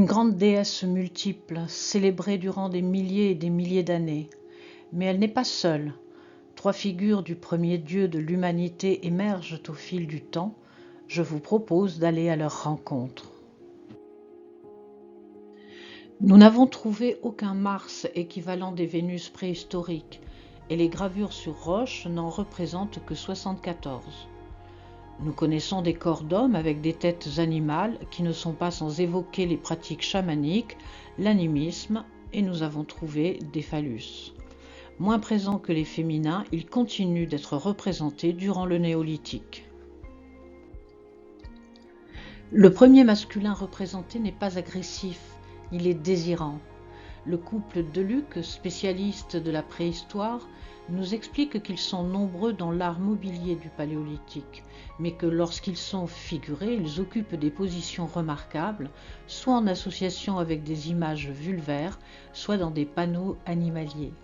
grande déesse multiple, célébrée durant des milliers et des milliers d'années. Mais elle n'est pas seule. Trois figures du premier Dieu de l'humanité émergent au fil du temps. Je vous propose d'aller à leur rencontre. Nous n'avons trouvé aucun Mars équivalent des Vénus préhistoriques, et les gravures sur roche n'en représentent que 74. Nous connaissons des corps d'hommes avec des têtes animales qui ne sont pas sans évoquer les pratiques chamaniques, l'animisme, et nous avons trouvé des phallus. Moins présents que les féminins, ils continuent d'être représentés durant le néolithique. Le premier masculin représenté n'est pas agressif, il est désirant. Le couple Deluc, spécialiste de la préhistoire, nous explique qu'ils sont nombreux dans l'art mobilier du Paléolithique, mais que lorsqu'ils sont figurés, ils occupent des positions remarquables, soit en association avec des images vulvaires, soit dans des panneaux animaliers.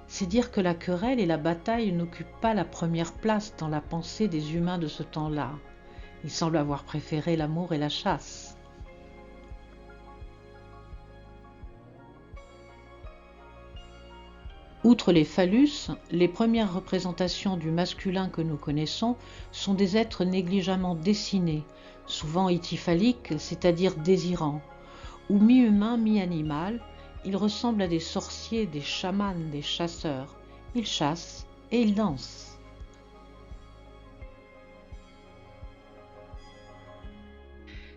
C'est dire que la querelle et la bataille n'occupent pas la première place dans la pensée des humains de ce temps-là. Ils semblent avoir préféré l'amour et la chasse. Outre les phallus, les premières représentations du masculin que nous connaissons sont des êtres négligemment dessinés, souvent ityphaliques, c'est-à-dire désirants, ou mi-humain, mi-animal. Ils ressemblent à des sorciers, des chamans, des chasseurs. Ils chassent et ils dansent.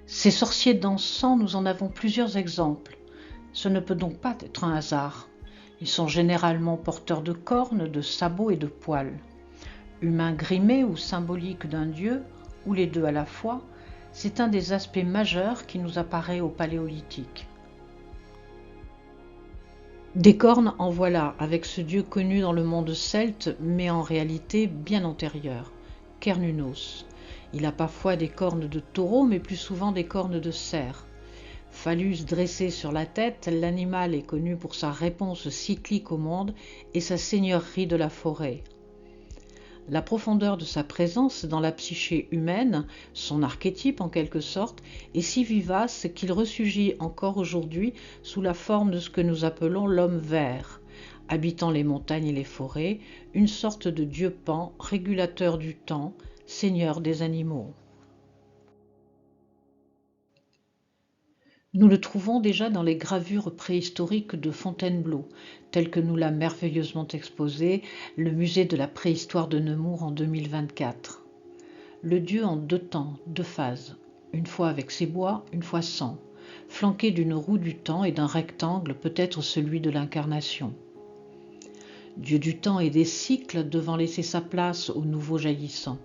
Ces sorciers dansants, nous en avons plusieurs exemples. Ce ne peut donc pas être un hasard. Ils sont généralement porteurs de cornes, de sabots et de poils. Humains grimés ou symboliques d'un dieu, ou les deux à la fois, c'est un des aspects majeurs qui nous apparaît au Paléolithique. Des cornes en voilà, avec ce dieu connu dans le monde celte, mais en réalité bien antérieur, Cernunnos. Il a parfois des cornes de taureau, mais plus souvent des cornes de cerf. Phallus dressé sur la tête, l'animal est connu pour sa réponse cyclique au monde et sa seigneurie de la forêt. La profondeur de sa présence dans la psyché humaine, son archétype en quelque sorte, est si vivace qu'il ressurgit encore aujourd'hui sous la forme de ce que nous appelons l'homme vert, habitant les montagnes et les forêts, une sorte de dieu Pan, régulateur du temps, seigneur des animaux. Nous le trouvons déjà dans les gravures préhistoriques de Fontainebleau, telles que nous l'a merveilleusement exposé le musée de la préhistoire de Nemours en 2024. Le dieu en deux temps, deux phases, une fois avec ses bois, une fois sans, flanqué d'une roue du temps et d'un rectangle, peut-être celui de l'incarnation. Dieu du temps et des cycles devant laisser sa place au nouveau jaillissant.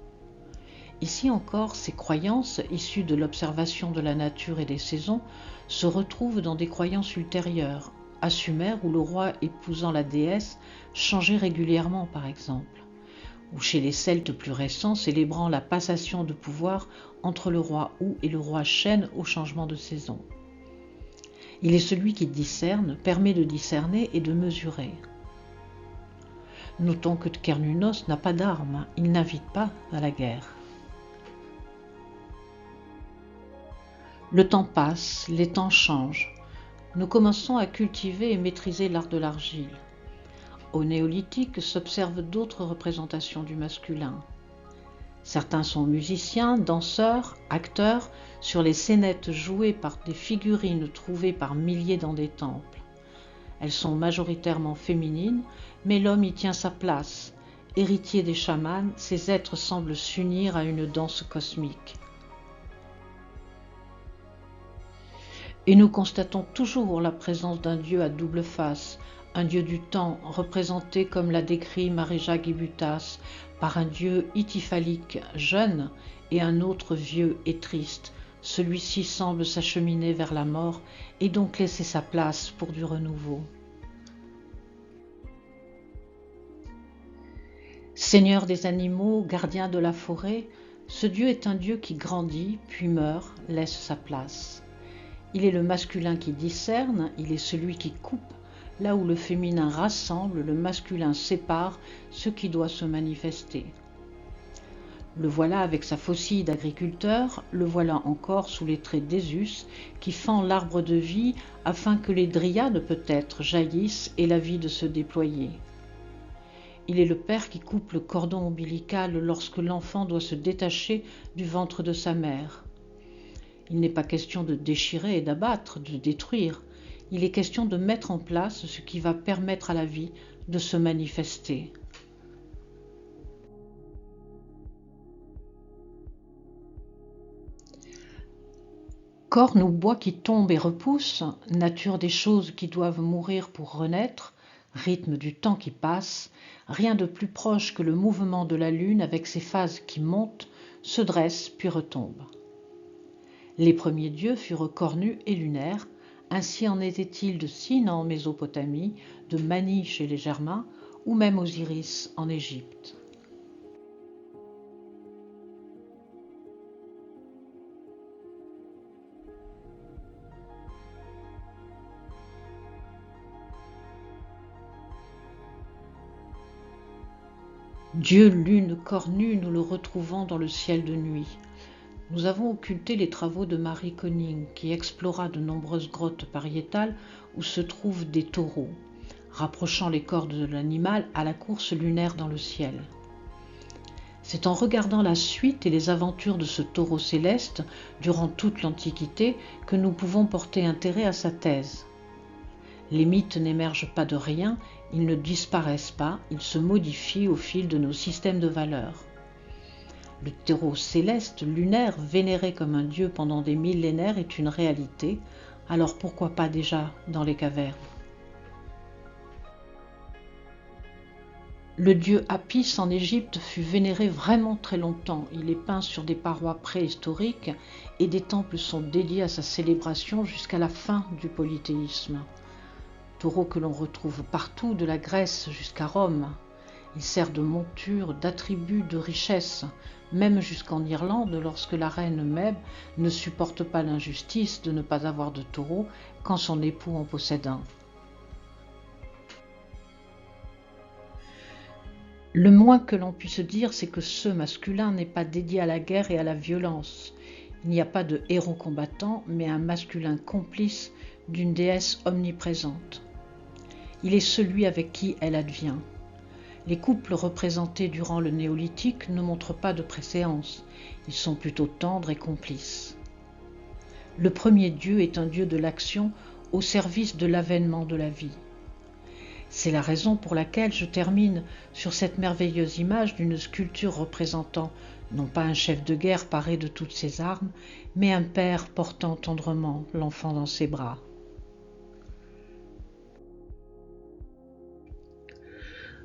Ici encore, ces croyances, issues de l'observation de la nature et des saisons, se retrouvent dans des croyances ultérieures, à Sumer où le roi épousant la déesse changeait régulièrement par exemple, ou chez les Celtes plus récents célébrant la passation de pouvoir entre le roi Ou et le roi Chêne au changement de saison. Il est celui qui discerne, permet de discerner et de mesurer. Notons que Cernunnos n'a pas d'armes, il n'invite pas à la guerre. Le temps passe, les temps changent. Nous commençons à cultiver et maîtriser l'art de l'argile. Au néolithique s'observent d'autres représentations du masculin. Certains sont musiciens, danseurs, acteurs, sur les scénettes jouées par des figurines trouvées par milliers dans des temples. Elles sont majoritairement féminines, mais l'homme y tient sa place. Héritier des chamans, ces êtres semblent s'unir à une danse cosmique. Et nous constatons toujours la présence d'un dieu à double face, un dieu du temps, représenté comme l'a décrit Mareja Giboutas, par un dieu ityphalique jeune et un autre vieux et triste. Celui-ci semble s'acheminer vers la mort et donc laisser sa place pour du renouveau. Seigneur des animaux, gardien de la forêt, ce dieu est un dieu qui grandit, puis meurt, laisse sa place. Il est le masculin qui discerne, il est celui qui coupe, là où le féminin rassemble, le masculin sépare ce qui doit se manifester. Le voilà avec sa faucille d'agriculteur, le voilà encore sous les traits d'Ésus qui fend l'arbre de vie afin que les dryades peut-être jaillissent et la vie de se déployer. Il est le père qui coupe le cordon ombilical lorsque l'enfant doit se détacher du ventre de sa mère. Il n'est pas question de déchirer et d'abattre, de détruire. Il est question de mettre en place ce qui va permettre à la vie de se manifester. Corne ou bois qui tombe et repousse, nature des choses qui doivent mourir pour renaître, rythme du temps qui passe, rien de plus proche que le mouvement de la lune avec ses phases qui montent, se dressent puis retombent. Les premiers dieux furent cornus et lunaires, ainsi en était-il de Sin en Mésopotamie, de Mani chez les Germains, ou même Osiris en Égypte. Dieu lune cornue, nous le retrouvons dans le ciel de nuit. Nous avons occulté les travaux de Marie Koning, qui explora de nombreuses grottes pariétales où se trouvent des taureaux, rapprochant les cordes de l'animal à la course lunaire dans le ciel. C'est en regardant la suite et les aventures de ce taureau céleste durant toute l'Antiquité que nous pouvons porter intérêt à sa thèse. Les mythes n'émergent pas de rien, ils ne disparaissent pas, ils se modifient au fil de nos systèmes de valeurs. Le taureau céleste, lunaire, vénéré comme un dieu pendant des millénaires est une réalité, alors pourquoi pas déjà dans les cavernes? Le dieu Apis en Égypte fut vénéré vraiment très longtemps. Il est peint sur des parois préhistoriques et des temples sont dédiés à sa célébration jusqu'à la fin du polythéisme. Taureau que l'on retrouve partout, de la Grèce jusqu'à Rome. Il sert de monture, d'attribut, de richesse, même jusqu'en Irlande, lorsque la reine Meb ne supporte pas l'injustice de ne pas avoir de taureau quand son époux en possède un. Le moins que l'on puisse dire, c'est que ce masculin n'est pas dédié à la guerre et à la violence. Il n'y a pas de héros combattant, mais un masculin complice d'une déesse omniprésente. Il est celui avec qui elle advient. Les couples représentés durant le néolithique ne montrent pas de préséance, ils sont plutôt tendres et complices. Le premier dieu est un dieu de l'action au service de l'avènement de la vie. C'est la raison pour laquelle je termine sur cette merveilleuse image d'une sculpture représentant non pas un chef de guerre paré de toutes ses armes, mais un père portant tendrement l'enfant dans ses bras.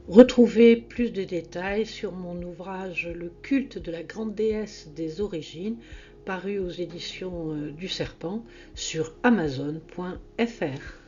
Retrouvez plus de détails sur mon ouvrage Le culte de la grande déesse des origines, paru aux éditions du Serpent sur amazon.fr.